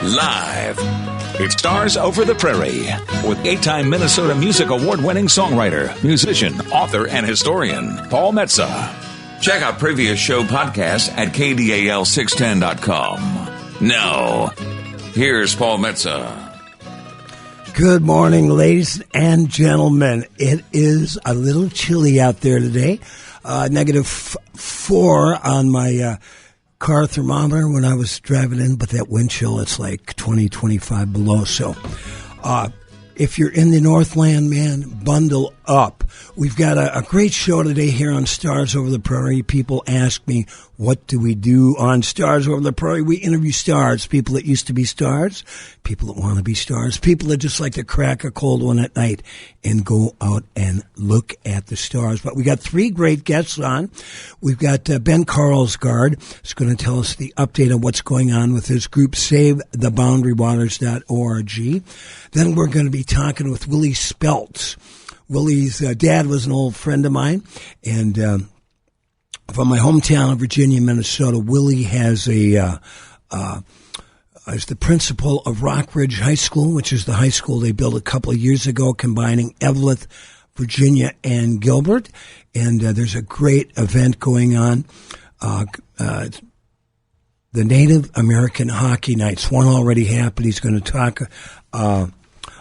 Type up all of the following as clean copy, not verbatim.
Live. It stars Over the Prairie with 8-time Minnesota Music Award-winning songwriter, musician, author, and historian, Paul Metsa. Check out previous show podcasts at KDAL610.com. Now, here's Paul Metsa. Good morning, ladies and gentlemen. It is a little chilly out there today. -4 on my car thermometer when I was driving in, but that wind chill, it's like 20, 25 below. So if you're in the Northland, man, bundle up. We've got a great show today here on Stars Over the Prairie. People ask me, what do we do on Stars Over the Prairie? We interview stars, people that used to be stars, people that want to be stars, people that just like to crack a cold one at night and go out and look at the stars. But we got 3 great guests on. We've got Ben Carlsgaard, who's going to tell us the update of what's going on with his group, SaveTheBoundaryWaters.org. Then we're going to be talking with Willie Speltz. Willie's dad was an old friend of mine, and from my hometown of Virginia, Minnesota. Willie has is the principal of Rockridge High School, which is the high school they built a couple of years ago, combining Eveleth, Virginia, and Gilbert. And there's a great event going on. The Native American Hockey Nights. One already happened. He's going to talk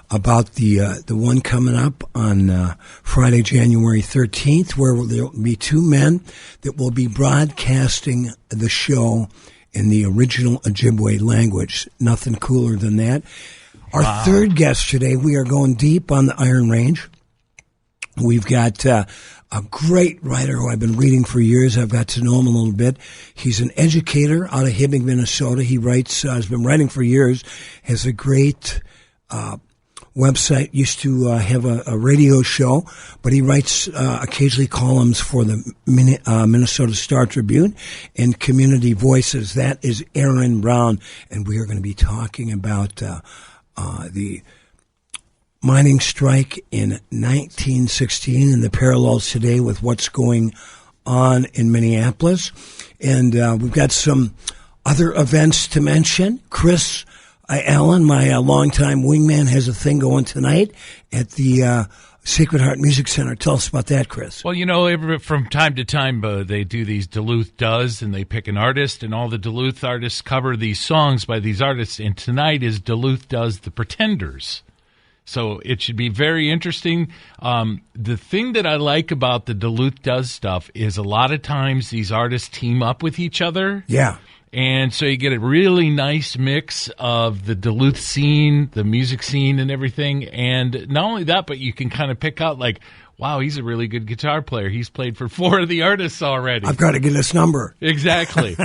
about the one coming up on Friday, January 13th, where there will be 2 men that will be broadcasting the show in the original Ojibwe language. Nothing cooler than that. Our third guest today, we are going deep on the Iron Range. We've got a great writer who I've been reading for years. I've got to know him a little bit. He's an educator out of Hibbing, Minnesota. He writes, has been writing for years, has a great website, used to have a radio show, but he writes occasionally columns for the Minnesota Star Tribune and Community Voices. That is Aaron Brown, and we are going to be talking about the mining strike in 1916 and the parallels today with what's going on in Minneapolis. And we've got some other events to mention. Chris Allen, my longtime wingman, has a thing going tonight at the Sacred Heart Music Center. Tell us about that, Chris. Well, you know, from time to time, they do these Duluth Does, and they pick an artist, and all the Duluth artists cover these songs by these artists. And tonight is Duluth Does The Pretenders. So it should be very interesting. The thing that I like about the Duluth Does stuff is a lot of times these artists team up with each other. Yeah. And so you get a really nice mix of the Duluth scene, the music scene, and everything. And not only that, but you can kind of pick out, like, wow, he's a really good guitar player. He's played for 4 of the artists already. I've got to get his number. Exactly.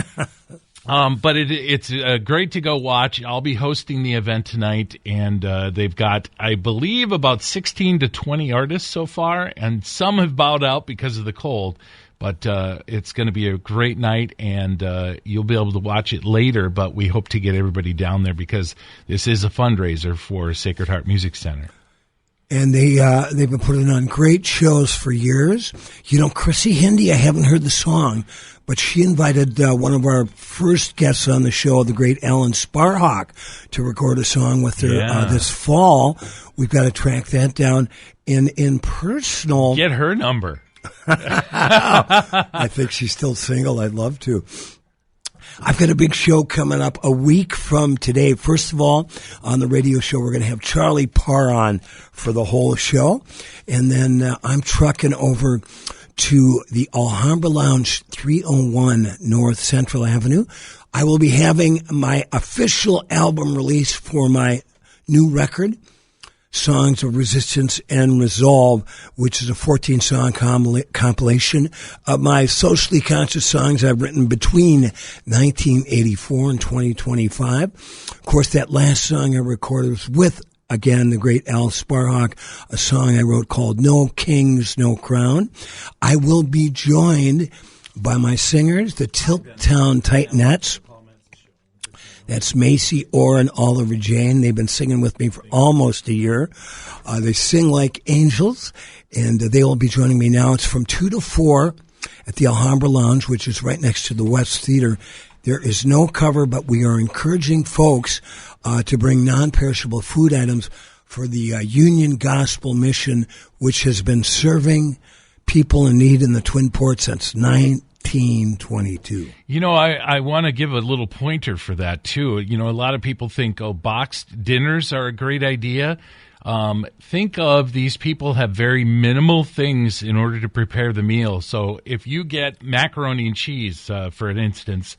But it's great to go watch. I'll be hosting the event tonight, and they've got, I believe, about 16 to 20 artists so far, and some have bowed out because of the cold. But it's going to be a great night, and you'll be able to watch it later, but we hope to get everybody down there because this is a fundraiser for Sacred Heart Music Center. And they've been putting on great shows for years. You know, Chrissy Hindi, I haven't heard the song, but she invited one of our first guests on the show, the great Alan Sparhawk, to record a song with her this fall. We've got to track that down. In personal... Get her number. I think she's still single. I'd love to. I've got a big show coming up a week from today. First of all, on the radio show, we're going to have Charlie Parr on for the whole show. And then I'm trucking over to the Alhambra Lounge, 301 North Central Avenue. I will be having my official album release for my new record, Songs of Resistance and Resolve, which is a 14-song compilation of my socially conscious songs I've written between 1984 and 2025. Of course, that last song I recorded was with, again, the great Al Sparhawk, a song I wrote called No Kings, No Crown. I will be joined by my singers, the Tilttown Titanettes. That's Macy, Orr, and Oliver Jane. They've been singing with me for almost a year. They sing like angels, and they will be joining me now. It's from 2 to 4 at the Alhambra Lounge, which is right next to the West Theater There is no cover, but we are encouraging folks to bring non-perishable food items for the Union Gospel Mission, which has been serving people in need in the Twin Ports since 1922. You know, I want to give a little pointer for that, too. You know, a lot of people think, boxed dinners are a great idea. Think of these people have very minimal things in order to prepare the meal. So if you get macaroni and cheese, for an instance,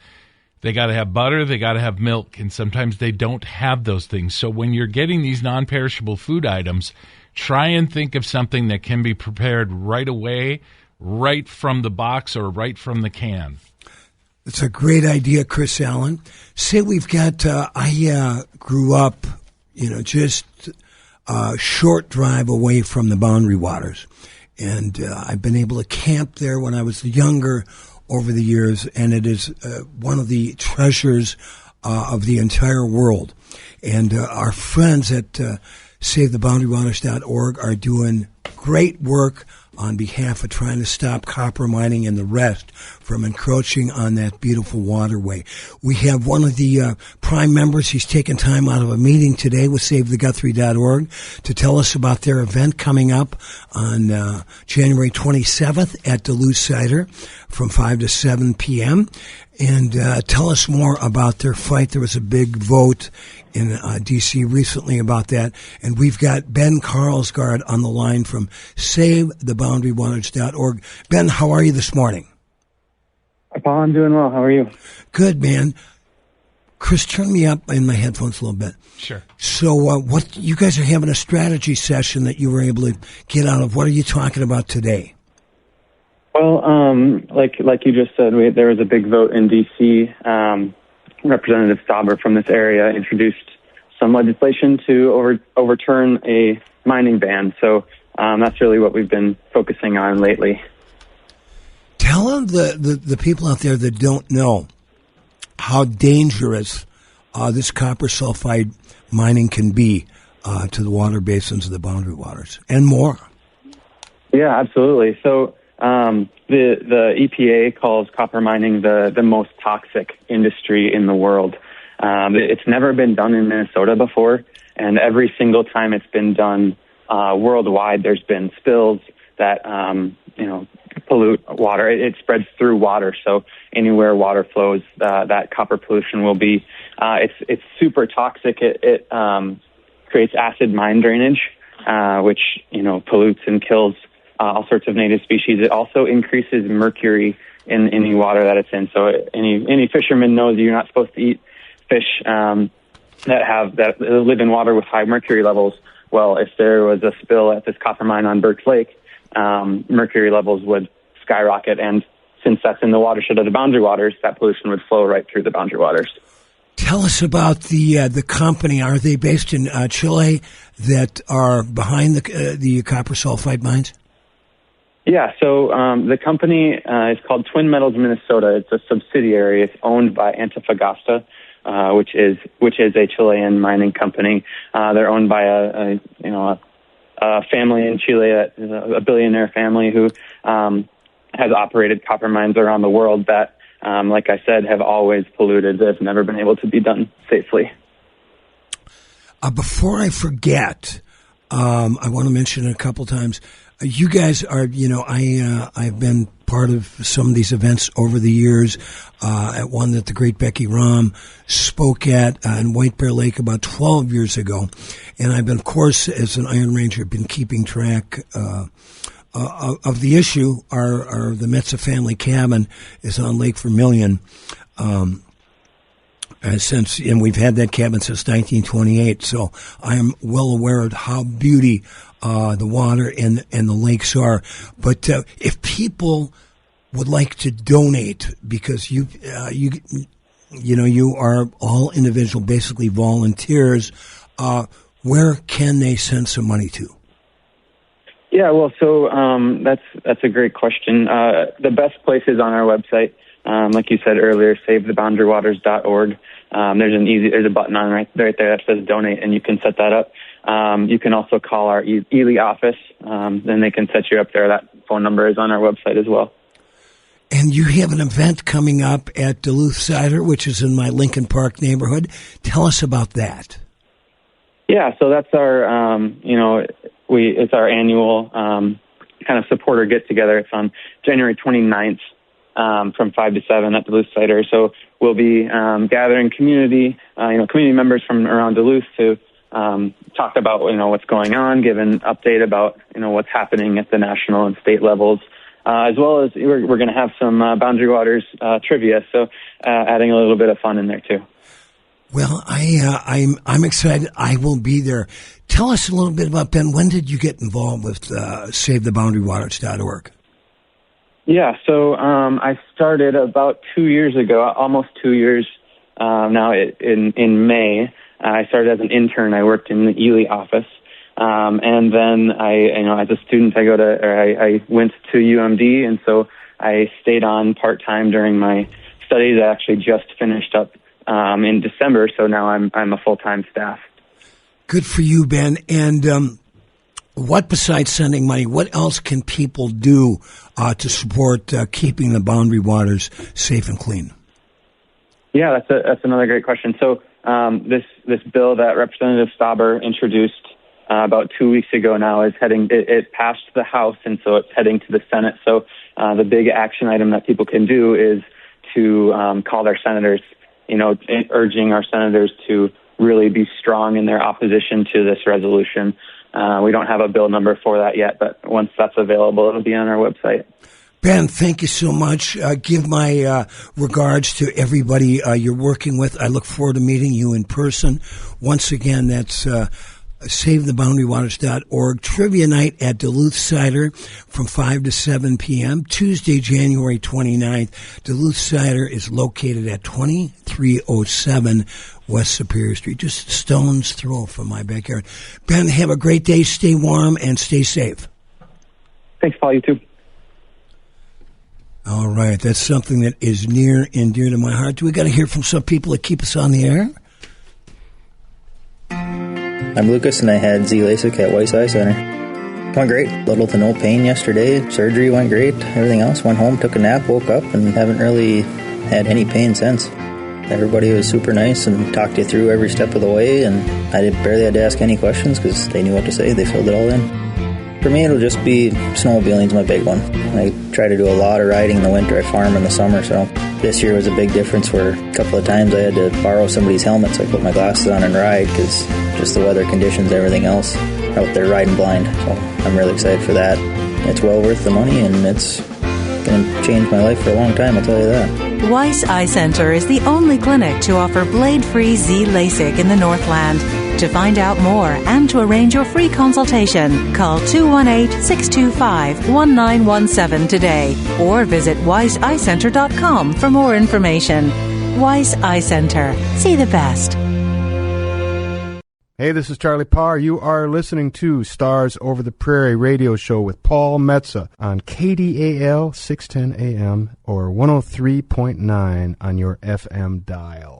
they got to have butter, they got to have milk, and sometimes they don't have those things. So when you're getting these non-perishable food items, try and think of something that can be prepared right away, right from the box or right from the can. It's a great idea, Chris Allen. Say we've got, I grew up, just a short drive away from the Boundary Waters. And I've been able to camp there when I was younger over the years, and it is one of the treasures of the entire world. And our friends at SaveTheBoundaryWaters.org are doing great work on behalf of trying to stop copper mining and the rest from encroaching on that beautiful waterway. We have one of the prime members. He's taken time out of a meeting today with SaveTheGuthrie.org to tell us about their event coming up on January 27th at Duluth Cider from 5 to 7 p.m. And tell us more about their fight. There was a big vote in D.C. recently about that. And we've got Ben Carlsgaard on the line from SaveTheBoundaryWaters.org. Ben, how are you this morning? Paul, I'm doing well. How are you? Good, man. Chris, turn me up in my headphones a little bit. Sure. So what you guys are having a strategy session that you were able to get out of. What are you talking about today? Well, like you just said, there was a big vote in D.C. Representative Stauber from this area introduced some legislation to overturn a mining ban. So that's really what we've been focusing on lately. Tell the people out there that don't know how dangerous this copper sulfide mining can be to the water basins of the Boundary Waters and more. Yeah, absolutely. So the EPA calls copper mining the most toxic industry in the world. It's never been done in Minnesota before, and every single time it's been done worldwide, there's been spills that pollute water. It spreads through water, so anywhere water flows, that copper pollution will be. It's super toxic. It creates acid mine drainage, which pollutes and kills all sorts of native species. It also increases mercury in any water that it's in. So any fisherman knows you're not supposed to eat fish that live in water with high mercury levels. Well, if there was a spill at this copper mine on Burke Lake, mercury levels would skyrocket, and since that's in the watershed of the Boundary Waters, that pollution would flow right through the Boundary Waters. Tell us about the company. Are they based in Chile that are behind the copper sulfide mines? Yeah, so the company is called Twin Metals Minnesota. It's a subsidiary. It's owned by Antofagasta, which is a Chilean mining company. They're owned by a family in Chile, a billionaire family who has operated copper mines around the world that, like I said, have always polluted. They've never been able to be done safely. Before I forget, I want to mention it a couple times. You guys are, I've been part of some of these events over the years. At one that the great Becky Rahm spoke at in White Bear Lake about 12 years ago. And I've been, of course, as an Iron Ranger, been keeping track of the issue. The Metsa family cabin is on Lake Vermilion. And we've had that cabin since 1928, so I am well aware of how beauty the water and the lakes are. But if people would like to donate, because you are all individual, basically volunteers, where can they send some money to? Yeah, well, so that's a great question. The best place is on our website. Like you said earlier, SaveTheBoundaryWaters.org. There's a button on right there that says donate, and you can set that up. You can also call our Ely office. Then they can set you up there. That phone number is on our website as well. And you have an event coming up at Duluth Cider, which is in my Lincoln Park neighborhood. Tell us about that. Yeah, so that's our, it's our annual kind of supporter get-together. It's on January 29th from 5 to 7 at Duluth Cider. So we'll be gathering community members from around Duluth to talk about, what's going on, give an update about, what's happening at the national and state levels, as well as we're going to have some Boundary Waters trivia, so adding a little bit of fun in there too. Well, I'm excited. I will be there. Tell us a little bit about, Ben, when did you get involved with SaveTheBoundaryWaters.org? Yeah, so I started about 2 years ago, almost 2 years now in May. I started as an intern. I worked in the Ely office. And then as a student, I went to UMD, and so I stayed on part-time during my studies. I actually just finished up in December, so now I'm a full-time staff. Good for you, Ben. And what, besides sending money, what else can people do to support keeping the boundary waters safe and clean? Yeah, that's another great question. So this bill that Representative Stauber introduced about 2 weeks ago now is it passed the House, and so it's heading to the Senate. So the big action item that people can do is to call their senators, urging our senators to really be strong in their opposition to this resolution. We don't have a bill number for that yet, but once that's available, it'll be on our website. Ben, thank you so much. Give my regards to everybody you're working with. I look forward to meeting you in person. Once again, that's SaveTheBoundaryWaters.org. Trivia night at Duluth Cider from 5 to 7 p.m. Tuesday, January 29th. Duluth Cider is located at 2307 West Superior Street, just a stone's throw from my backyard. Ben, have a great day. Stay warm and stay safe. Thanks, Paul. You too. All right. That's something that is near and dear to my heart. Do we got to hear from some people that keep us on the air? I'm Lucas, and I had Z-LASIK at Weiss Eye Center. Went great. Little to no pain yesterday. Surgery went great. Everything else. Went home, took a nap, woke up, and haven't really had any pain since. Everybody was super nice and talked you through every step of the way, and I barely had to ask any questions because they knew what to say. They filled it all in. For me, it'll just be snowmobiling's my big one. I try to do a lot of riding in the winter. I farm in the summer, so this year was a big difference where a couple of times I had to borrow somebody's helmet, so I put my glasses on and ride because just the weather conditions, everything else, out there riding blind. So I'm really excited for that. It's well worth the money, and it's going to change my life for a long time, I'll tell you that. Weiss Eye Center is the only clinic to offer blade-free Z-LASIK in the Northland. To find out more and to arrange your free consultation, call 218-625-1917 today or visit weisseyecenter.com for more information. Weiss Eye Center. See the best. Hey, this is Charlie Parr. You are listening to Stars Over the Prairie radio show with Paul Metsa on KDAL 610 AM or 103.9 on your FM dial.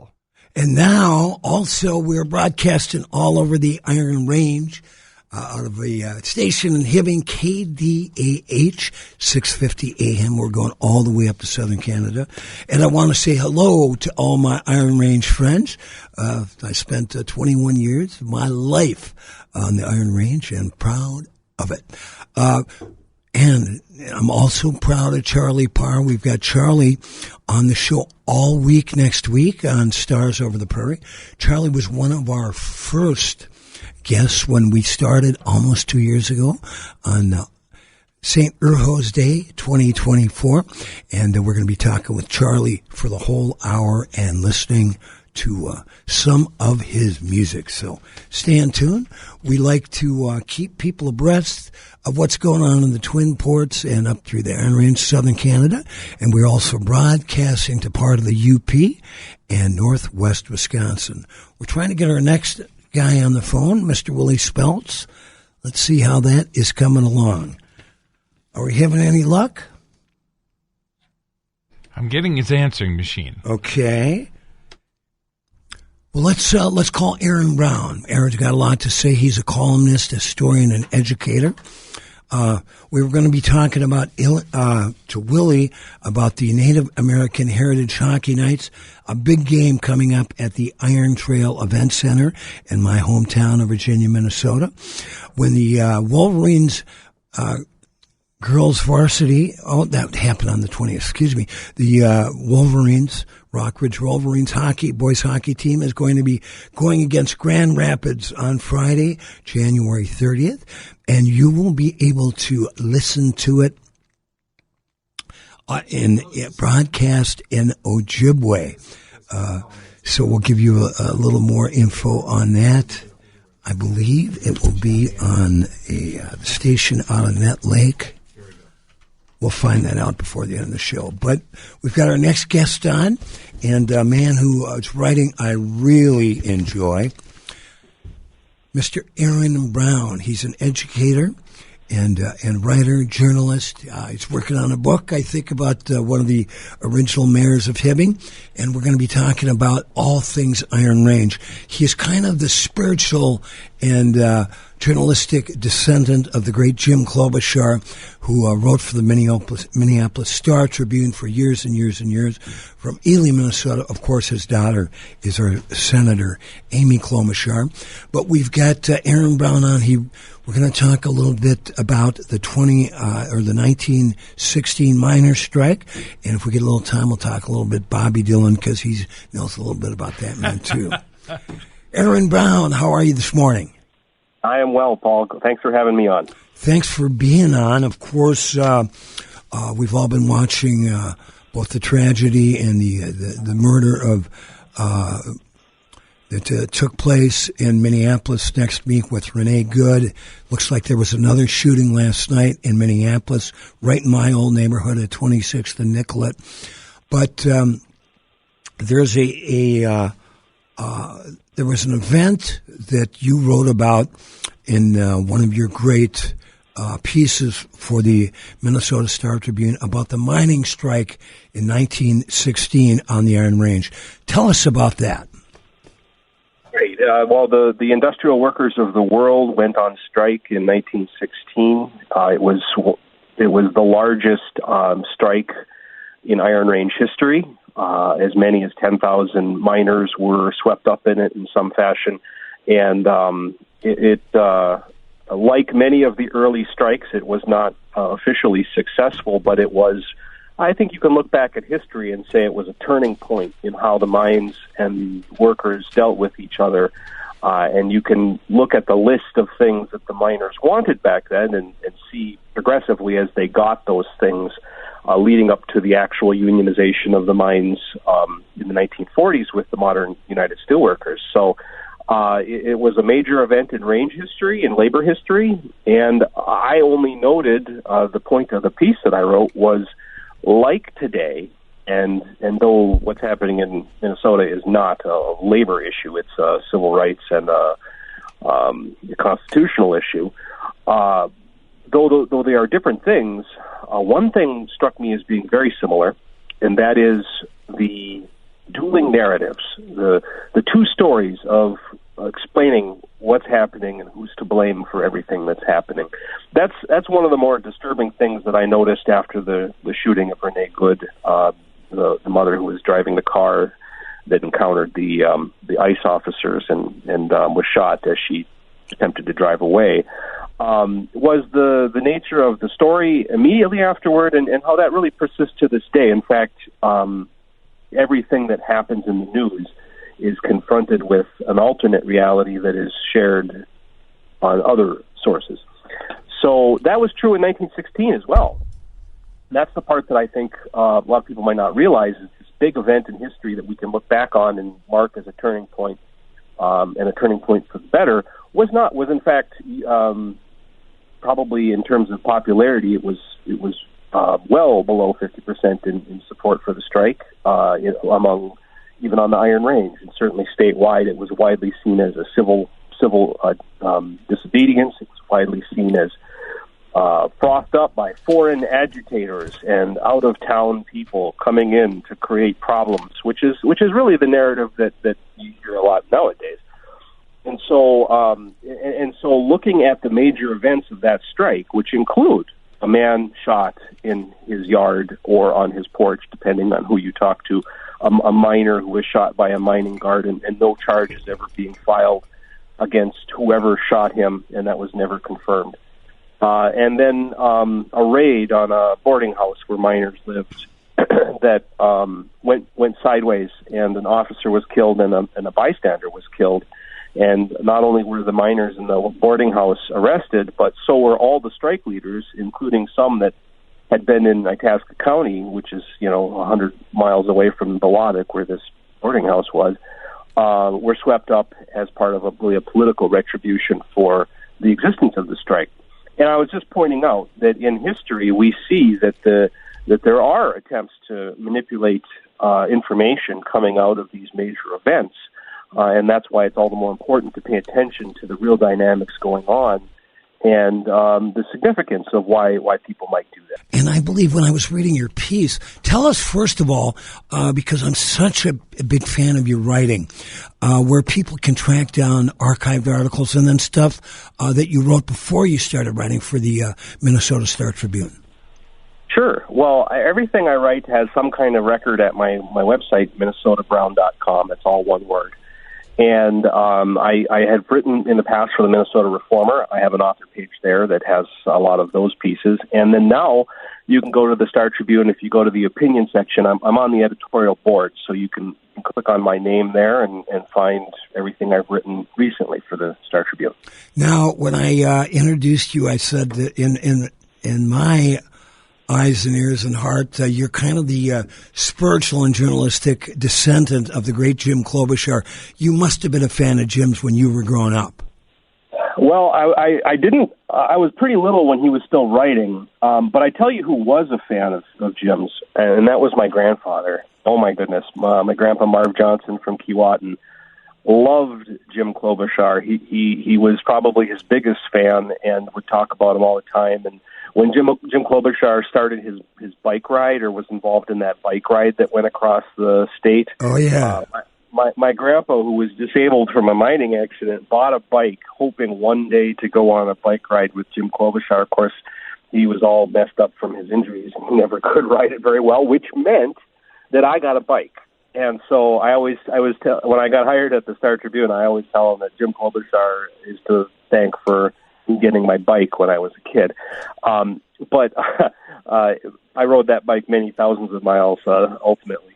And now, also, we're broadcasting all over the Iron Range out of a station in Hibbing, KDAH, 650 AM. We're going all the way up to southern Canada. And I want to say hello to all my Iron Range friends. I spent 21 years of my life on the Iron Range and proud of it. And I'm also proud of Charlie Parr. We've got Charlie on the show all week next week on Stars Over the Prairie. Charlie was one of our first guests when we started almost 2 years ago on St. Urho's Day 2024. And we're going to be talking with Charlie for the whole hour and listening to some of his music. So stay tuned. We like to keep people abreast of what's going on in the Twin Ports and up through the Iron Range, southern Canada. And we're also broadcasting to part of the UP and northwest Wisconsin. We're trying to get our next guy on the phone, Mr. Willie Speltz. Let's see how that is coming along. Are we having any luck? I'm getting his answering machine. Okay. Well, let's call Aaron Brown. Aaron's got a lot to say. He's a columnist, historian, and educator. we were going to be talking about to Willie about the Native American Heritage Hockey Nights, a big game coming up at the Iron Trail Event Center in my hometown of Virginia, Minnesota, when the Wolverines girls varsity, that happened on the 20th, the Wolverines, Rockridge Wolverines boys hockey team is going to be going against Grand Rapids on Friday, January 30th, and you will be able to listen to it in broadcast in Ojibwe. So we'll give you a little more info on that. I believe it will be on a station out of Net Lake. We'll find that out before the end of the show. But we've got our next guest on, and a man whose writing I really enjoy, Mr. Aaron Brown. He's an educator and writer, journalist. He's working on a book, I think, about one of the original mayors of Hibbing, and we're going to be talking about all things Iron Range. He is kind of the spiritual and journalistic descendant of the great Jim Klobuchar, who wrote for the Minneapolis Star Tribune for years and years and years. From Ely, Minnesota, of course, his daughter is our Senator, Amy Klobuchar. But we've got Aaron Brown on. We're going to talk a little bit about the 1916 miners' strike, and if we get a little time, we'll talk a little bit Bobby Dillon, because he knows a little bit about that man too. Aaron Brown, how are you this morning? I am well, Paul. Thanks for having me on. Thanks for being on. Of course, we've all been watching both the tragedy and the murder of that took place in Minneapolis next week with Renee Good. Looks like there was another shooting last night in Minneapolis, right in my old neighborhood at 26th and Nicollet. But there's there was an event that you wrote about in one of your great pieces for the Minnesota Star Tribune about the mining strike in 1916 on the Iron Range. Tell us about that. Great. Well, the industrial workers of the world went on strike in 1916. It was the largest strike in Iron Range history. As many as 10,000 miners were swept up in it in some fashion, and it like many of the early strikes, it was not officially successful, but it was. I think you can look back at history and say it was a turning point in how the mines and workers dealt with each other. And you can look at the list of things that the miners wanted back then and see progressively as they got those things leading up to the actual unionization of the mines in the 1940s with the modern United Steelworkers. So it was a major event in range history and labor history, and I only noted the point of the piece that I wrote was like today, and though what's happening in Minnesota is not a labor issue, it's a civil rights and a constitutional issue, though they are different things, one thing struck me as being very similar, and that is the dueling narratives, the two stories of explaining what's happening and who's to blame for everything that's happening. That's one of the more disturbing things that I noticed after the shooting of Renee Good, the mother who was driving the car that encountered the ICE officers and was shot as she attempted to drive away. Was the nature of the story immediately afterward and how that really persists to this day. In fact, everything that happens in the news is confronted with an alternate reality that is shared on other sources. So that was true in 1916 as well. And that's the part that I think a lot of people might not realize is this big event in history that we can look back on and mark as a turning point, and a turning point for the better, was in fact probably in terms of popularity, it was well below 50% in support for the strike among even on the Iron Range, and certainly statewide. It was widely seen as a civil disobedience. It was widely seen as frothed up by foreign agitators and out of town people coming in to create problems, which is really the narrative that you hear a lot nowadays. And so looking at the major events of that strike, which include a man shot in his yard or on his porch, depending on who you talk to, a miner who was shot by a mining guard, and no charges ever being filed against whoever shot him, and that was never confirmed. And then a raid on a boarding house where miners lived that went sideways, and an officer was killed and a bystander was killed. And not only were the miners in the boarding house arrested, but so were all the strike leaders, including some that had been in Itasca County, which is 100 miles away from Bilotic, where this boarding house was, were swept up as part of a political retribution for the existence of the strike. And I was just pointing out that in history we see that there are attempts to manipulate information coming out of these major events, and that's why it's all the more important to pay attention to the real dynamics going on and the significance of why people might do that. And I believe when I was reading your piece, tell us first of all, because I'm such a big fan of your writing, where people can track down archived articles and then stuff that you wrote before you started writing for the Minnesota Star Tribune. Sure. Well, everything I write has some kind of record at my website, minnesotabrown.com. It's all one word. And I had written in the past for the Minnesota Reformer. I have an author page there that has a lot of those pieces. And then now you can go to the Star Tribune. If you go to the opinion section, I'm on the editorial board, so you can click on my name there and find everything I've written recently for the Star Tribune. Now, when I introduced you, I said that in my eyes and ears and heart, you're kind of the spiritual and journalistic descendant of the great Jim Klobuchar. You must have been a fan of Jim's when you were growing up. Well, I didn't. I was pretty little when he was still writing, but I tell you who was a fan of Jim's, and that was my grandfather. Oh, my goodness. My grandpa, Marv Johnson from Keewatin, loved Jim Klobuchar. He was probably his biggest fan and would talk about him all the time. And when Jim Klobuchar started his bike ride, or was involved in that bike ride that went across the state, oh yeah, my grandpa, who was disabled from a mining accident, bought a bike hoping one day to go on a bike ride with Jim Klobuchar. Of course, he was all messed up from his injuries and he never could ride it very well, which meant that I got a bike. And so when I got hired at the Star Tribune, I always tell them that Jim Klobuchar is to thank for getting my bike when I was a kid. But I rode that bike many thousands of miles ultimately.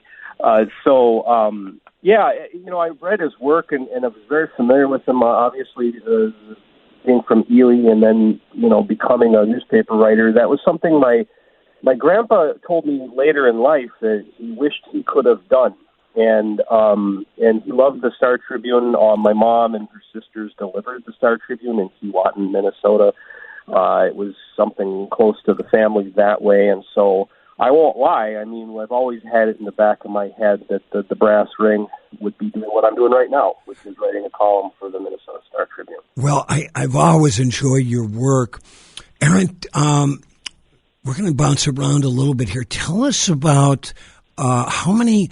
Yeah, I read his work and I was very familiar with him, obviously, being from Ely and then, becoming a newspaper writer. That was something my grandpa told me later in life that he wished he could have done. And he loved the Star Tribune. My mom and her sisters delivered the Star Tribune in Keewatin, Minnesota. It was something close to the family that way. And so I won't lie. I mean, I've always had it in the back of my head that the brass ring would be doing what I'm doing right now, which is writing a column for the Minnesota Star Tribune. Well, I've always enjoyed your work. Aaron, we're going to bounce around a little bit here. Tell us about how many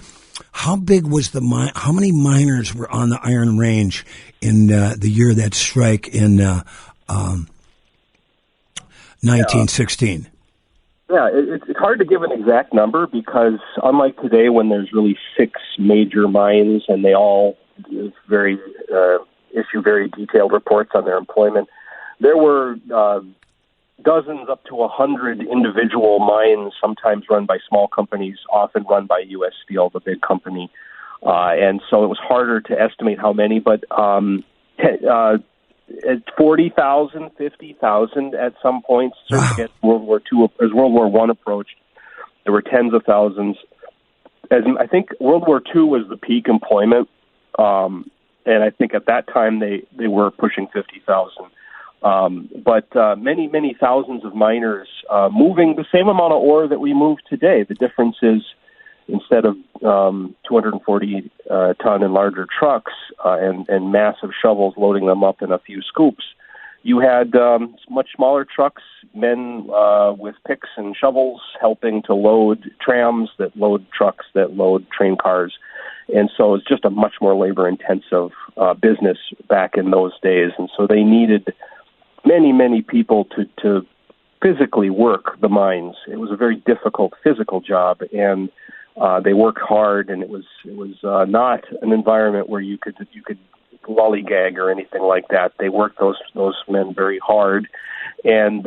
miners were on the Iron Range in the year of that strike in 1916? Yeah, it's hard to give an exact number because unlike today when there's really 6 major mines and they all issue very detailed reports on their employment, there were dozens up to 100 individual mines, sometimes run by small companies, often run by U.S. Steel, the big company. And so it was harder to estimate how many, but 40,000, 50,000 at some points. Certainly as World War I approached, there were tens of thousands. I think World War II was the peak employment, and I think at that time they were pushing 50,000. But many, many thousands of miners moving the same amount of ore that we move today. The difference is instead of 240 ton and larger trucks and massive shovels loading them up in a few scoops, you had much smaller trucks, men with picks and shovels helping to load trams that load trucks that load train cars. And so it's just a much more labor-intensive business back in those days. And so they needed many, many people to physically work the mines. It was a very difficult physical job, and they worked hard, and it was not an environment where you could lollygag or anything like that. They worked those men very hard, and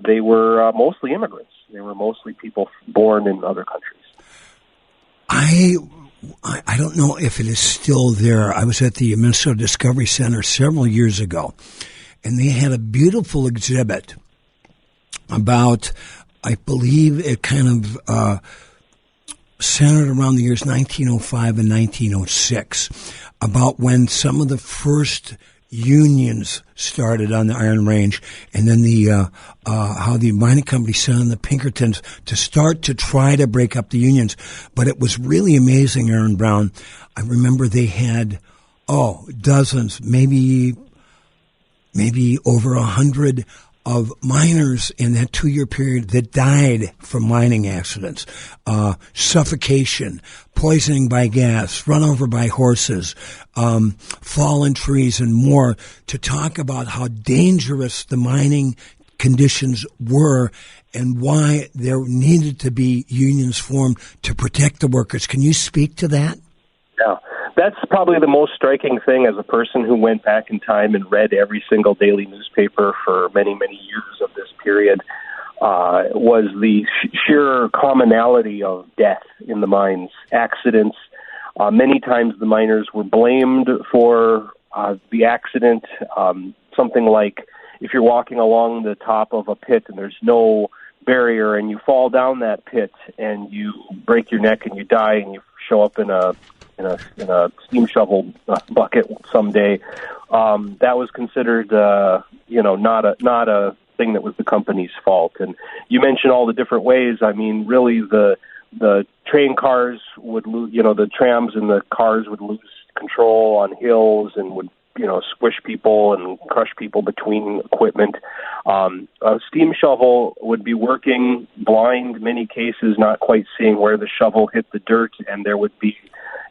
they were mostly immigrants. They were mostly people born in other countries. I don't know if it is still there. I was at the Minnesota Discovery Center several years ago, and they had a beautiful exhibit about, I believe it kind of centered around the years 1905 and 1906, about when some of the first unions started on the Iron Range, and then how the mining company sent on the Pinkertons to start to try to break up the unions. But it was really amazing, Aaron Brown. I remember they had dozens, maybe over 100 of miners in that 2-year period that died from mining accidents, suffocation, poisoning by gas, run over by horses, fallen trees, and more, to talk about how dangerous the mining conditions were and why there needed to be unions formed to protect the workers. Can you speak to that? Yeah. That's probably the most striking thing as a person who went back in time and read every single daily newspaper for many, many years of this period, was the sheer commonality of death in the mines, accidents. Many times the miners were blamed for the accident. Something like if you're walking along the top of a pit and there's no barrier and you fall down that pit and you break your neck and you die and you show up in a steam shovel bucket someday, that was considered, not a thing that was the company's fault. And you mentioned all the different ways. I mean, really, the train cars would lose, the trams and the cars would lose control on hills and would, squish people and crush people between equipment. A steam shovel would be working blind, many cases, not quite seeing where the shovel hit the dirt, and there would be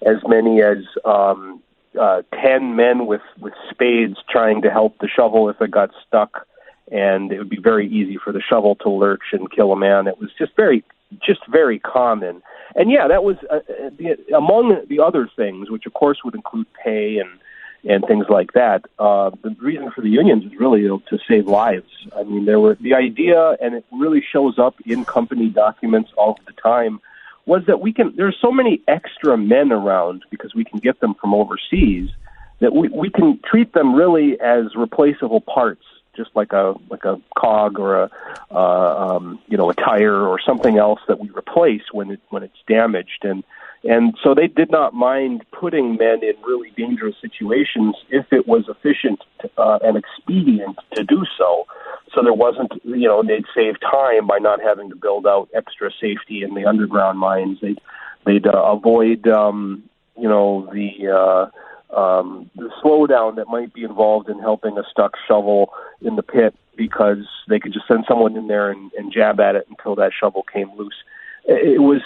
as many as 10 men with spades trying to help the shovel if it got stuck, and it would be very easy for the shovel to lurch and kill a man. It was just very common. And yeah, that was among the other things, which of course would include pay and things like that. The reason for the unions is really to save lives. I mean, the idea, and it really shows up in company documents all the time, was that there's so many extra men around because we can get them from overseas that we can treat them really as replaceable parts, just like a cog or a tire or something else that we replace when it's damaged. And so they did not mind putting men in really dangerous situations if it was efficient and expedient to do so. So there wasn't, they'd save time by not having to build out extra safety in the underground mines. They'd avoid, the slowdown that might be involved in helping a stuck shovel in the pit, because they could just send someone in there and jab at it until that shovel came loose. It was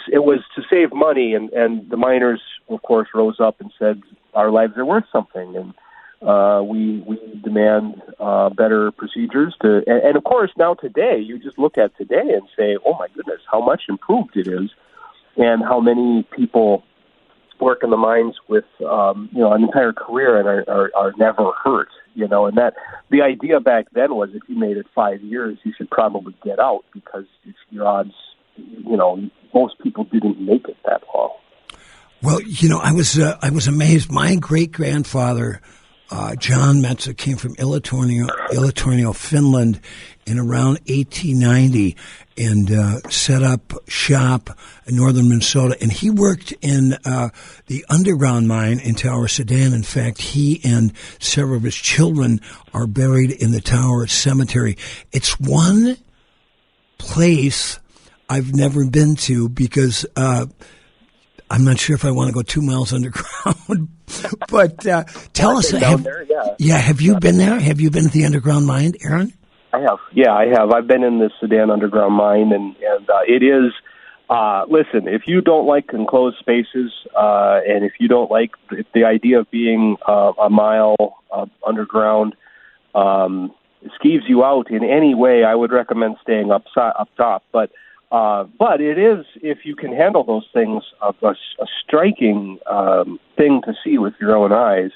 to save money, and the miners, of course, rose up and said, our lives are worth something, and we demand better procedures. And of course, now today, you just look at today and say, oh my goodness, how much improved it is, and how many people work in the mines with an entire career and are never hurt. And that the idea back then was if you made it 5 years, you should probably get out, because your odds, most people didn't make it that long. Well, I was amazed. My great-grandfather, John Metsa, came from Ilatornio, Finland, in around 1890, and set up shop in northern Minnesota. And he worked in the underground mine in Tower Sedan. In fact, he and several of his children are buried in the Tower Cemetery. It's one place I've never been to, because I'm not sure if I want to go 2 miles underground. But tell us, have you been there? Have you been at the underground mine, Aaron? I have. Yeah, I have. I've been in the Sedan underground mine, and it is Listen, if you don't like enclosed spaces, and if you don't like the idea of being a mile underground, skeeves you out in any way, I would recommend staying up top. But it is, if you can handle those things, a striking thing to see with your own eyes,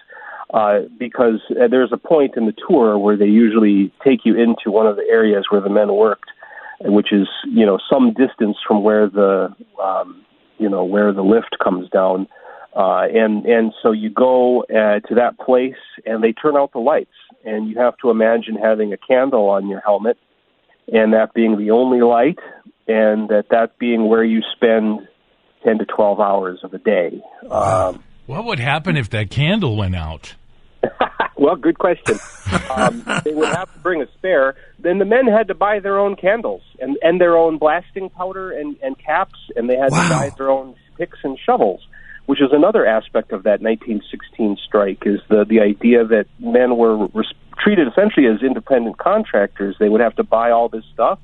because there's a point in the tour where they usually take you into one of the areas where the men worked, which is, some distance from where the lift comes down. And so you go to that place and they turn out the lights, and you have to imagine having a candle on your helmet and that being the only light, and that being where you spend 10 to 12 hours of a day. What would happen if that candle went out? Well, good question. They would have to bring a spare. Then the men had to buy their own candles and their own blasting powder and caps, and they had to buy their own picks and shovels, which is another aspect of that 1916 strike, is the idea that men were treated essentially as independent contractors. They would have to buy all this stuff,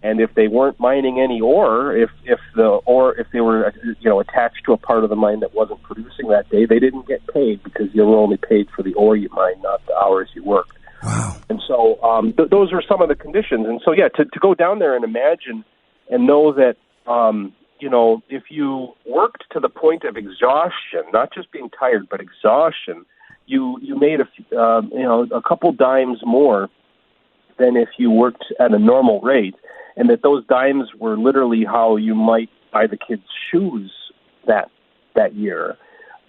and if they weren't mining any ore, if they were attached to a part of the mine that wasn't producing that day, they didn't get paid, because you were only paid for the ore you mined, not the hours you worked. Wow. And so those are some of the conditions. And so, to go down there and imagine and know that, if you worked to the point of exhaustion, not just being tired, but exhaustion, you made a couple dimes more than if you worked at a normal rate, and that those dimes were literally how you might buy the kids' shoes that year.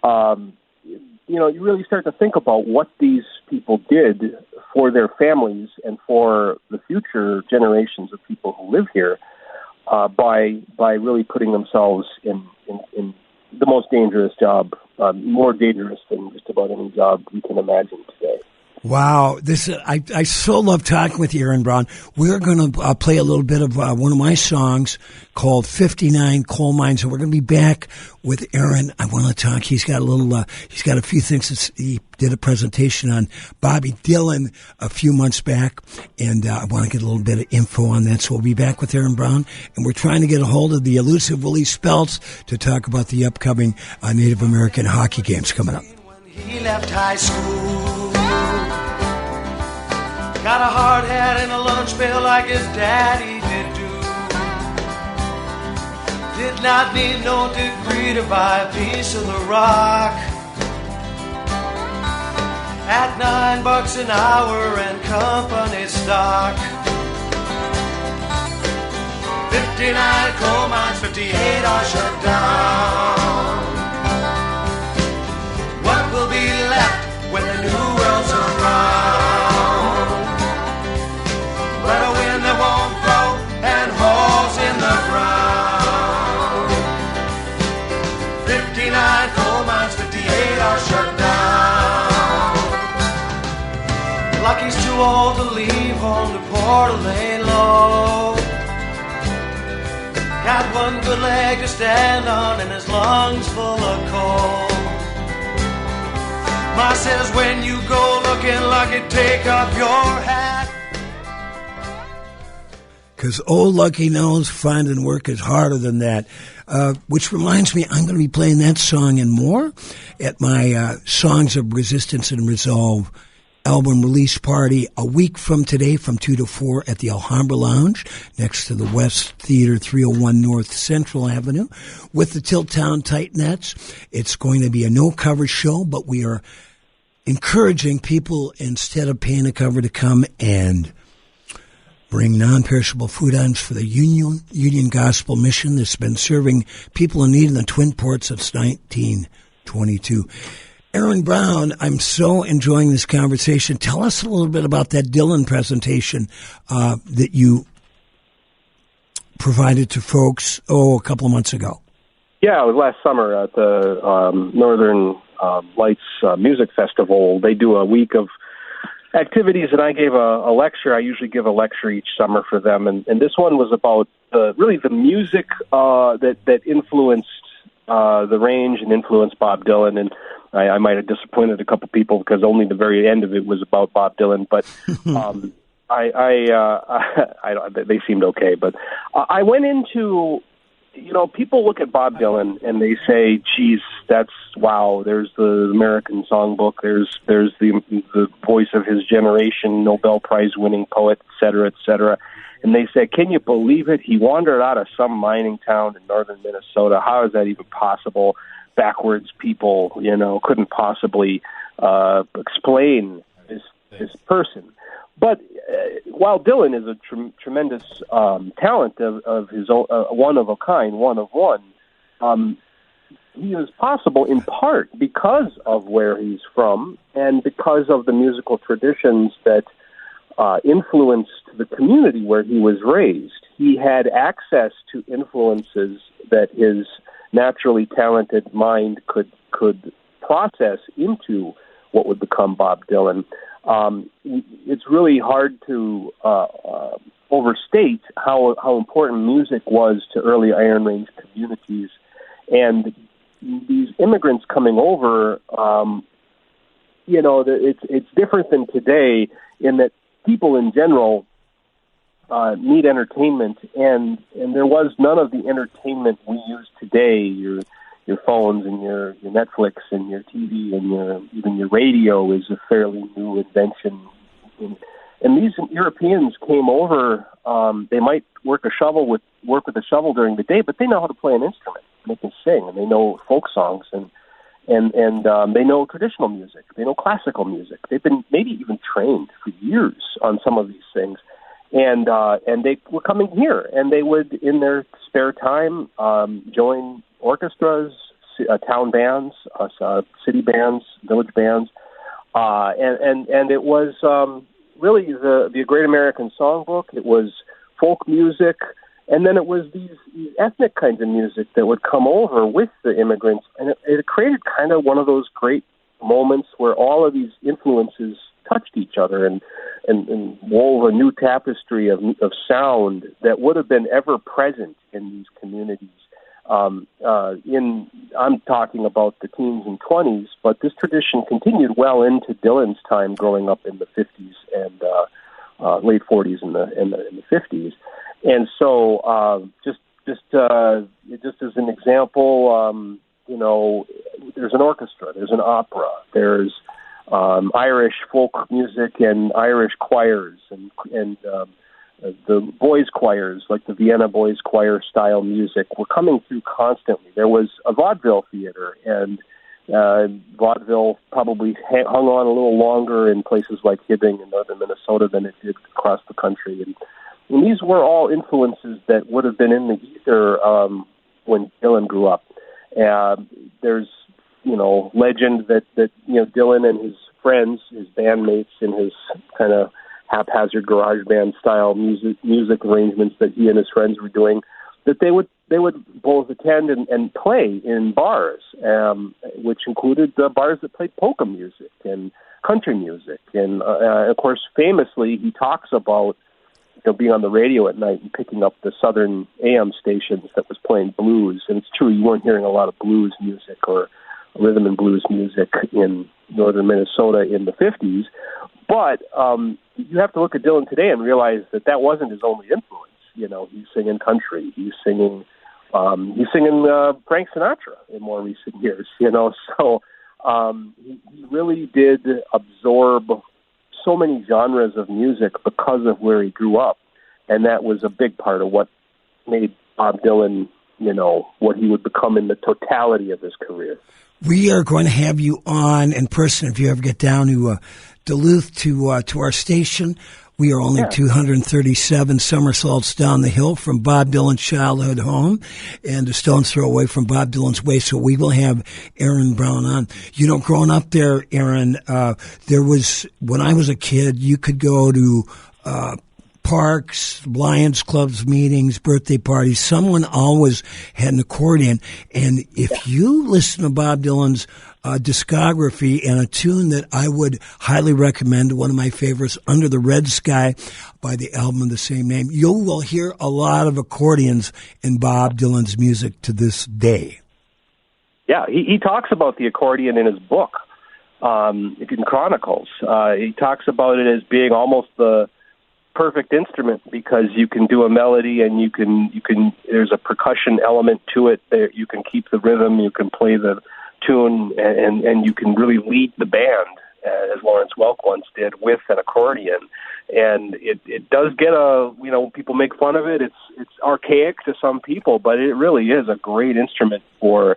You really start to think about what these people did for their families and for the future generations of people who live here, by really putting themselves in the most dangerous job, more dangerous than just about any job we can imagine today. Wow, I so love talking with you, Aaron Brown. We're going to play a little bit of one of my songs called 59 Coal Mines, and we're going to be back with Aaron. I want to talk. He's got a few things. He did a presentation on Bobby Dylan a few months back, and I want to get a little bit of info on that. So we'll be back with Aaron Brown, and we're trying to get a hold of the elusive Willie Speltz to talk about the upcoming Native American hockey games coming up. He left high school. Got a hard hat and a lunch bill like his daddy did do. Did not need no degree to buy a piece of the rock. At $9 an hour and company stock. 59 coal mines, 58 are shut down. What will be left when the new world's around? But a wind that won't blow and holes in the ground. 59 coal mines, 58 are shut down. Lucky's too old to leave home to Port to lay low. Got one good leg to stand on and his lungs full of coal. Ma says when you go looking lucky, take off your hat. Because old Lucky knows finding work is harder than that. Which reminds me, I'm going to be playing that song and more at my Songs of Resistance and Resolve album release party a week from today from 2 to 4 at the Alhambra Lounge next to the West Theater, 301 North Central Avenue with the Tiltown Titanettes. It's going to be a no-cover show, but we are encouraging people, instead of paying a cover, to come and bring non-perishable food items for the Union Gospel Mission that's been serving people in need in the Twin Ports since 1922. Aaron Brown, I'm so enjoying this conversation. Tell us a little bit about that Dylan presentation that you provided to folks, a couple of months ago. Yeah, it was last summer at the Northern Lights Music Festival. They do a week of activities, and I gave a lecture. I usually give a lecture each summer for them, and this one was about really the music that influenced the range and influenced Bob Dylan. And I might have disappointed a couple people because only the very end of it was about Bob Dylan, but they seemed okay. But I went into people look at Bob Dylan and they say, geez, wow, there's the American Songbook, there's the voice of his generation, Nobel Prize winning poet, et cetera, and they say, can you believe it? He wandered out of some mining town in northern Minnesota. How is that even possible? Backwards people, couldn't possibly explain this person. But while Dylan is a tremendous talent of his own, one of a kind, one of one, he is possible in part because of where he's from and because of the musical traditions that influenced the community where he was raised. He had access to influences that his naturally talented mind could process into what would become Bob Dylan. It's really hard to overstate how important music was to early Iron Range communities. And these immigrants coming over, it's different than today in that people in general need entertainment, and there was none of the entertainment we use today. Your phones and your Netflix and your TV and even your radio is a fairly new invention. And these Europeans came over. They might work with a shovel during the day, but they know how to play an instrument. They can sing, and they know folk songs, and they know traditional music. They know classical music. They've been maybe even trained for years on some of these things. And they were coming here, and they would, in their spare time, join orchestras, town bands, city bands, village bands, and it was really the Great American Songbook. It was folk music, and then it was these ethnic kinds of music that would come over with the immigrants, and it created kind of one of those great moments where all of these influences touched each other and wove a new tapestry of sound that would have been ever present in these communities. I'm talking about the teens and 20s, but this tradition continued well into Dylan's time growing up in the 50s and late 40s and the 50s. And so just as an example, there's an orchestra, there's an opera, there's Irish folk music and Irish choirs and the boys' choirs, like the Vienna Boys Choir style music, were coming through constantly. There was a vaudeville theater, and vaudeville probably hung on a little longer in places like Hibbing in northern Minnesota than it did across the country. And these were all influences that would have been in the ether when Dylan grew up. There's legend that Dylan and his friends, his bandmates, in his kind of haphazard garage band style music arrangements that he and his friends were doing, that they would both attend and play in bars, which included bars that played polka music and country music. And of course, famously, he talks about being on the radio at night and picking up the southern AM stations that was playing blues. And it's true, you weren't hearing a lot of blues music or rhythm and blues music in northern Minnesota in the 50s. But you have to look at Dylan today and realize that wasn't his only influence. He's singing country. He's singing Frank Sinatra in more recent years. So he really did absorb so many genres of music because of where he grew up, and that was a big part of what made Bob Dylan, what he would become in the totality of his career. We are going to have you on in person if you ever get down to Duluth to our station. We are only 237 somersaults down the hill from Bob Dylan's childhood home and a stone's throw away from Bob Dylan's way. So we will have Aaron Brown on. Growing up there, Aaron, there was, when I was a kid, you could go to parks, Lions clubs, meetings, birthday parties. Someone always had an accordion. And if you listen to Bob Dylan's discography and a tune that I would highly recommend, one of my favorites, Under the Red Sky, by the album of the same name, you will hear a lot of accordions in Bob Dylan's music to this day. Yeah, he talks about the accordion in his book, in Chronicles. He talks about it as being almost the perfect instrument because you can do a melody and you can there's a percussion element to it. You can keep the rhythm, you can play the tune, and you can really lead the band, as Lawrence Welk once did, with an accordion. And it does get people make fun of it. It's archaic to some people, but it really is a great instrument for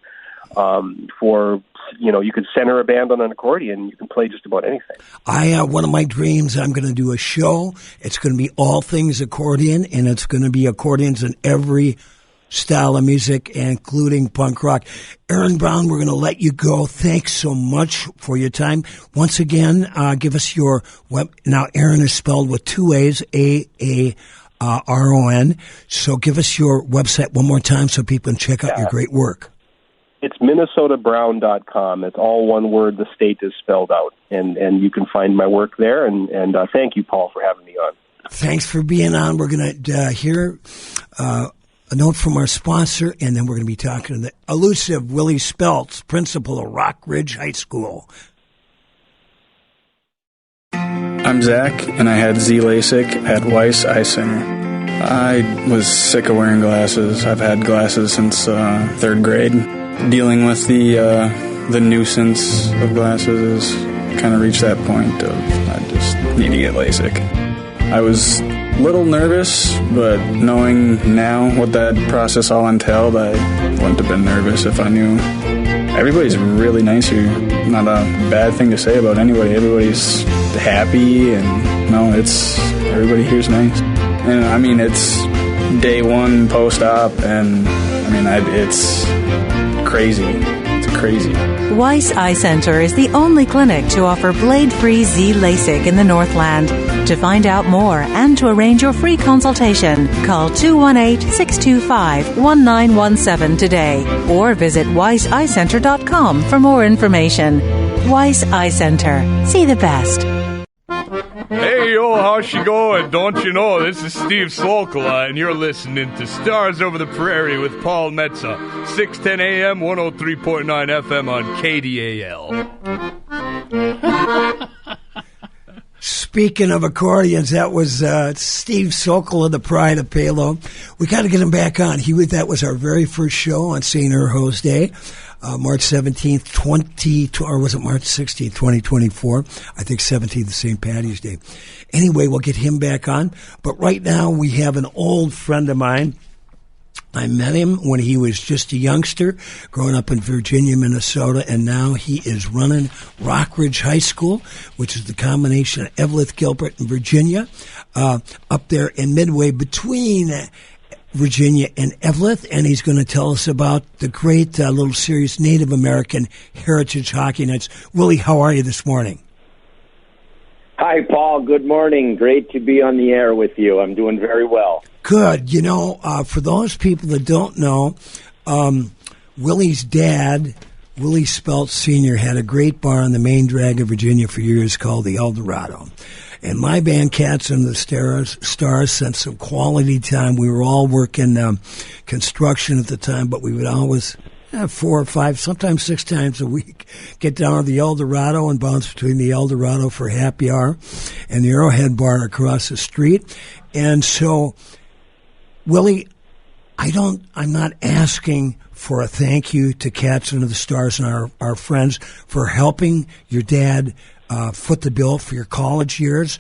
you could center a band on an accordion. You can play just about anything. One of my dreams, I'm going to do a show. It's going to be all things accordion, and it's going to be accordions in every style of music, including punk rock. Aaron Brown, we're going to let you go. Thanks so much for your time. Once again, give us your web. Now, Aaron is spelled with two A's, A-A-R-O-N. So give us your website one more time so people can check out your great work. It's MinnesotaBrown.com. It's all one word. The state is spelled out. And you can find my work there. And thank you, Paul, for having me on. Thanks for being on. We're going to hear a note from our sponsor, and then we're going to be talking to the elusive Willie Speltz, principal of Rock Ridge High School. I'm Zach, and I had Z-LASIK at Weiss Eye Center. I was sick of wearing glasses. I've had glasses since third grade. Dealing with the nuisance of glasses kind of reached that point of I just need to get LASIK. I was a little nervous, but knowing now what that process all entailed, I wouldn't have been nervous if I knew. Everybody's really nice here. Not a bad thing to say about anybody. Everybody's happy, and everybody here's nice. And I mean, it's day one post-op, and I mean, it's crazy. It's crazy. Weiss Eye Center is the only clinic to offer blade-free Z-LASIK in the Northland. To find out more and to arrange your free consultation, call 218-625-1917 today or visit weisseyecenter.com for more information. Weiss Eye Center. See the best. Hey, yo, how's she going? Don't you know, this is Steve Solkola, and you're listening to Stars Over the Prairie with Paul Metsa, 610 AM, 103.9 FM on KDAL. Speaking of accordions, that was Steve Solkola, the pride of Palo. We got to get him back on. That was our very first show on St. Urho's Day. March 17th, or was it March 16th, 2024? I think 17th is St. Patty's Day. Anyway, we'll get him back on. But right now we have an old friend of mine. I met him when he was just a youngster, growing up in Virginia, Minnesota, and now he is running Rock Ridge High School, which is the combination of Evelyn, Gilbert, and Virginia, up there in midway between Virginia and Evelyn, and he's going to tell us about the great little series, Native American Heritage Hockey Nights. Willie, how are you this morning? Hi, Paul. Good morning. Great to be on the air with you. I'm doing very well. Good. You know, for those people that don't know, Willie's dad, Willie Speltz Sr., had a great bar on the main drag of Virginia for years called the El Dorado. And my band, Cats and the Stars, spent some quality time. We were all working construction at the time, but we would always 4 or 5, sometimes 6 times a week, get down to the El Dorado and bounce between the El Dorado for happy hour and the Arrowhead Bar across the street. And so, Willie, I'm not asking for a thank you to Cats and the Stars and our friends for helping your dad foot the bill for your college years.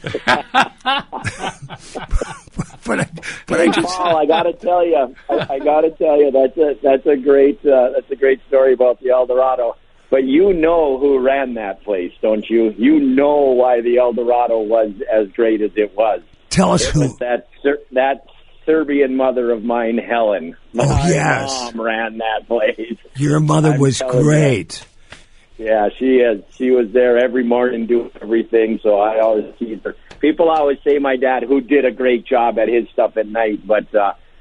but I just, Paul, I got to tell you, that's a great story about the El Dorado. But you know who ran that place, don't you? You know why the El Dorado was as great as it was. Tell us who. That Serbian mother of mine, Helen. My mom ran that place. Your mother was great. Yeah, she is. She was there every morning doing everything, so I always tease her. People always say my dad, who did a great job at his stuff at night, but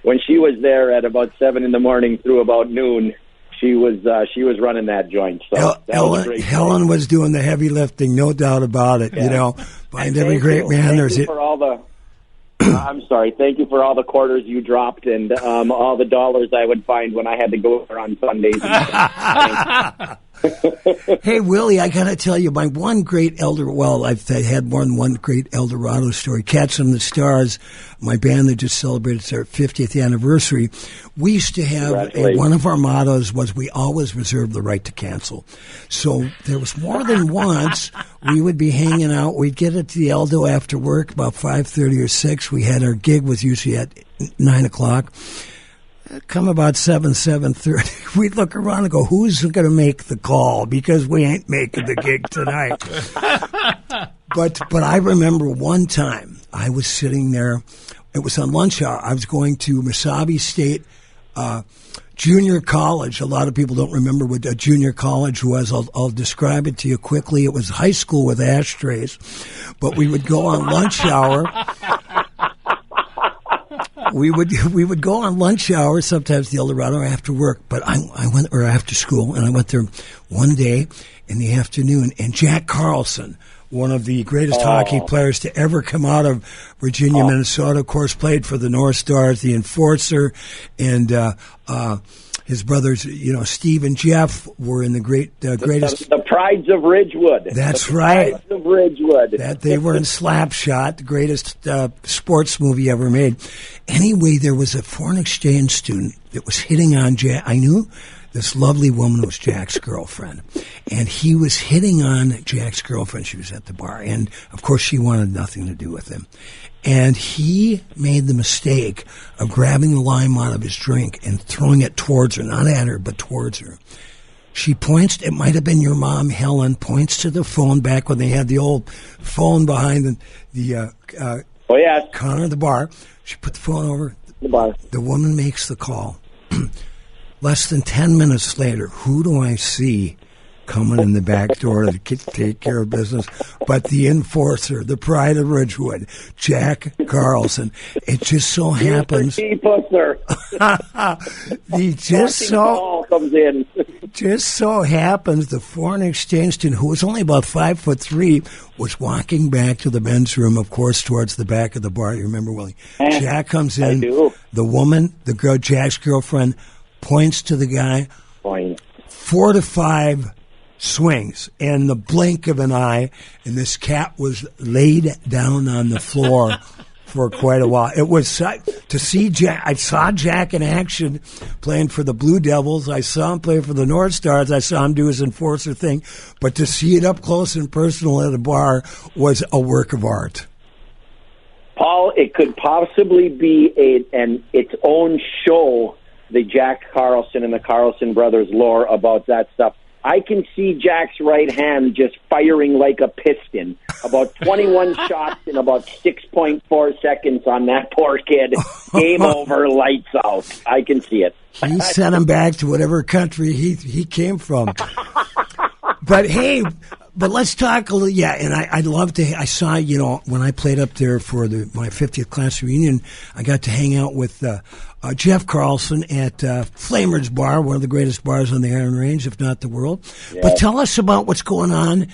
when she was there at about 7 in the morning through about noon, she was running that joint. So Helen was doing the heavy lifting, no doubt about it. Yeah. You know, behind every great man, there's it. I'm sorry. Thank you for all the quarters you dropped and all the dollars I would find when I had to go there on Sundays. Hey, Willie, I got to tell you, my one great I've had more than one great El Dorado story. Cats and the Stars, my band that just celebrated their 50th anniversary. We used to have, one of our mottos was we always reserve the right to cancel. So there was more than once we would be hanging out. We'd get at the Eldo after work about 5:30 or 6. We had our gig was usually at 9 o'clock. Come about 7:30, we'd look around and go, who's going to make the call? Because we ain't making the gig tonight. But I remember one time I was sitting there. It was on lunch hour. I was going to Mesabi State Junior College. A lot of people don't remember what a junior college was. I'll describe it to you quickly. It was high school with ashtrays. But we would go on lunch hour. We would go on lunch hour, sometimes the El Dorado, after work, but I went, or after school, and I went there one day in the afternoon, and Jack Carlson, one of the greatest hockey players to ever come out of Virginia, Minnesota, of course, played for the North Stars, the Enforcer, and his brothers, Steve and Jeff, were in the greatest. The Prides of Ridgewood. That's right. Prides of Ridgewood. That they were in Slapshot, the greatest sports movie ever made. Anyway, there was a foreign exchange student that was hitting on Jack. I knew this lovely woman was Jack's girlfriend, and he was hitting on Jack's girlfriend. She was at the bar, and of course, she wanted nothing to do with him. And he made the mistake of grabbing the lime out of his drink and throwing it towards her, not at her, but towards her. She points, it might have been your mom, Helen, points to the phone back when they had the old phone behind the counter of the bar. She put the phone over the bar. The woman makes the call. Less than 10 minutes later, who do I see coming in the back door to take care of business but the Enforcer, the Pride of Ridgewood, Jack Carlson? It just so happens just so happens the foreign exchange student, who was only about 5'3", was walking back to the men's room, of course, towards the back of the bar. You remember, Willie? Jack comes in. I do. The woman, the girl, Jack's girlfriend, points to the guy. 4 to 5 swings in the blink of an eye, and this cat was laid down on the floor for quite a while. It was to see Jack. I saw Jack in action playing for the Blue Devils. I saw him play for the North Stars. I saw him do his Enforcer thing. But to see it up close and personal at a bar was a work of art. Paul, it could possibly be its own show, the Jack Carlson and the Carlson brothers lore about that stuff. I can see Jack's right hand just firing like a piston. About 21 shots in about 6.4 seconds on that poor kid. Game over, lights out. I can see it. He sent him back to whatever country he came from. But hey, let's talk a little. Yeah, and I'd love to. I saw, when I played up there for my 50th class reunion, I got to hang out with Jeff Carlson at Flamer's Bar, one of the greatest bars on the Iron Range, if not the world. Yes. But tell us about what's going on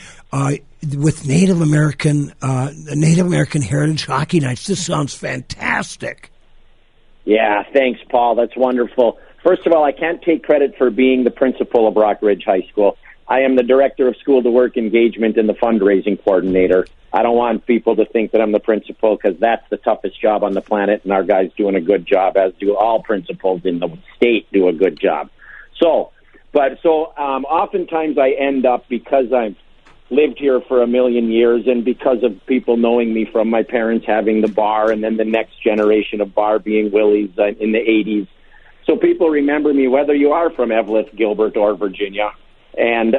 with Native American Heritage Hockey Nights. This sounds fantastic. Yeah, thanks, Paul. That's wonderful. First of all, I can't take credit for being the principal of Rock Ridge High School. I am the director of school-to-work engagement and the fundraising coordinator. I don't want people to think that I'm the principal, because that's the toughest job on the planet, and our guys doing a good job, as do all principals in the state do a good job. So oftentimes I end up, because I've lived here for a million years, and because of people knowing me from my parents having the bar, and then the next generation of bar being Willie's in the 80s. So people remember me, whether you are from Eveleth, Gilbert, or Virginia. And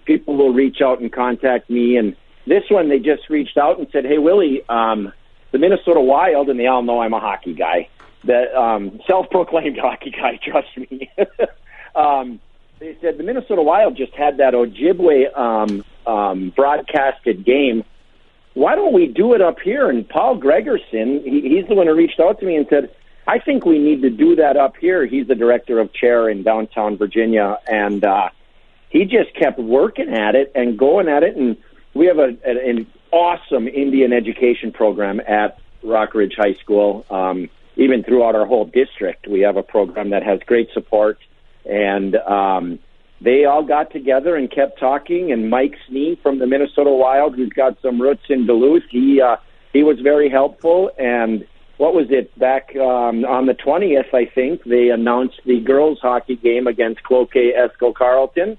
people will reach out and contact me. And this one, they just reached out and said, hey, Willie, the Minnesota Wild, and they all know I'm a hockey guy, the self-proclaimed hockey guy, trust me. They said the Minnesota Wild just had that Ojibwe broadcasted game. Why don't we do it up here? And Paul Gregerson, he's the one who reached out to me and said, I think we need to do that up here. He's the director of Chair in downtown Virginia, and he just kept working at it and going at it, and we have an awesome Indian education program at Rock Ridge High School. Even throughout our whole district, we have a program that has great support, and they all got together and kept talking. And Mike Snee from the Minnesota Wild, who's got some roots in Duluth, he was very helpful. And what was it, back on the 20th, I think, they announced the girls' hockey game against Cloquet Esco Carleton,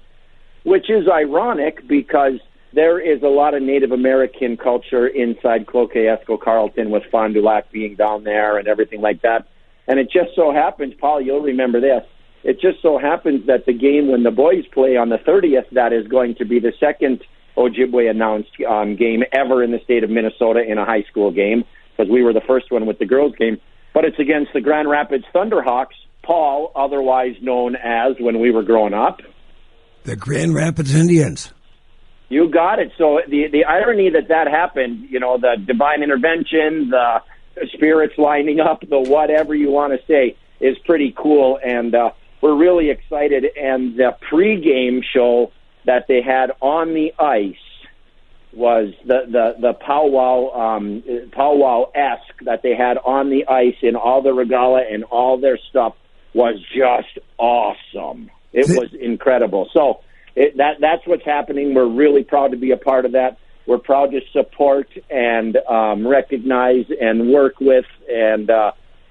which is ironic because there is a lot of Native American culture inside Cloquet Esco Carleton, with Fond du Lac being down there and everything like that. And it just so happens, Paul, you'll remember this, it just so happens that the game when the boys play on the 30th, that is going to be the second Ojibwe announced game ever in the state of Minnesota in a high school game, because we were the first one with the girls' game. But it's against the Grand Rapids Thunderhawks, Paul, otherwise known as, when we were growing up, the Grand Rapids Indians. You got it. So the irony that happened, you know, the divine intervention, the spirits lining up, the whatever you want to say, is pretty cool. And we're really excited. And the pregame show that they had on the ice was the powwow-esque that they had on the ice in all the regala and all their stuff was just awesome. It was incredible. So that's what's happening. We're really proud to be a part of that. We're proud to support and recognize and work with and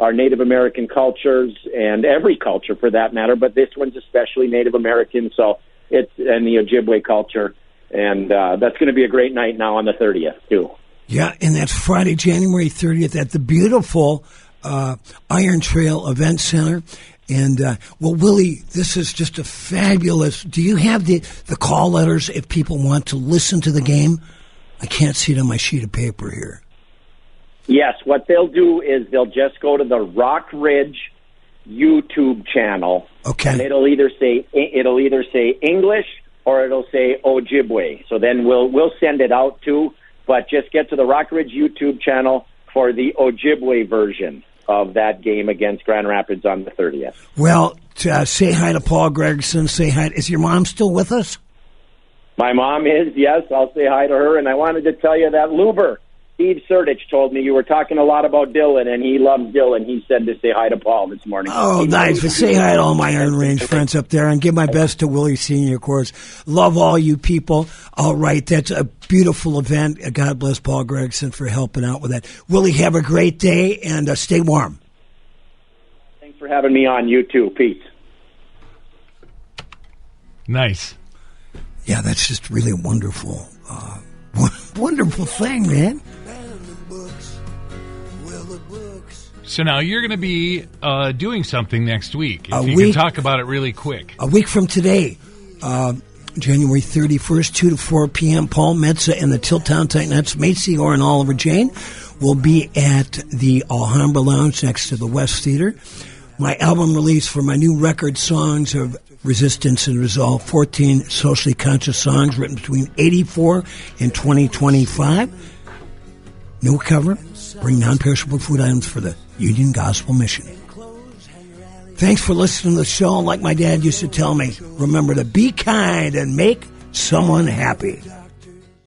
our Native American cultures, and every culture for that matter, but this one's especially Native American, so it's and the Ojibwe culture. And that's going to be a great night now on the 30th, too. Yeah, and that's Friday, January 30th at the beautiful Iron Trail Event Center. And, well, Willie, this is just a fabulous... Do you have the call letters if people want to listen to the game? I can't see it on my sheet of paper here. Yes, what they'll do is they'll just go to the Rock Ridge YouTube channel. Okay. And it'll either say English or it'll say Ojibwe. So then we'll send it out too, but just get to the Rock Ridge YouTube channel for the Ojibwe version of that game against Grand Rapids on the 30th. Well, say hi to Paul Gregson. Say hi. Is your mom still with us? My mom is, yes. I'll say hi to her. And I wanted to tell you that Luber, Steve Sertich, told me you were talking a lot about Dylan, and he loves Dylan. He said to say hi to Paul this morning. Oh, nice. Well, say hi to all my Iron Range friends up there, and give my best to Willie Sr., of course. Love all you people. All right, that's a beautiful event. God bless Paul Gregson for helping out with that. Willie, have a great day, and stay warm. Thanks for having me on. You too. Peace. Nice. Yeah, that's just really wonderful. Wonderful thing, man. So now you're going to be doing something next week. If you can talk about it really quick. A week from today, January 31st, 2 to 4 p.m., Paul Metsa and the Tiltown Titans, Macy Orr and Oliver Jane will be at the Alhambra Lounge next to the West Theater. My album release for my new record, Songs of Resistance and Resolve, 14 socially conscious songs written between 84 and 2025. New cover, bring non-perishable food items for the Union Gospel Mission. Thanks for listening to the show. Like my dad used to tell me, remember to be kind and make someone happy.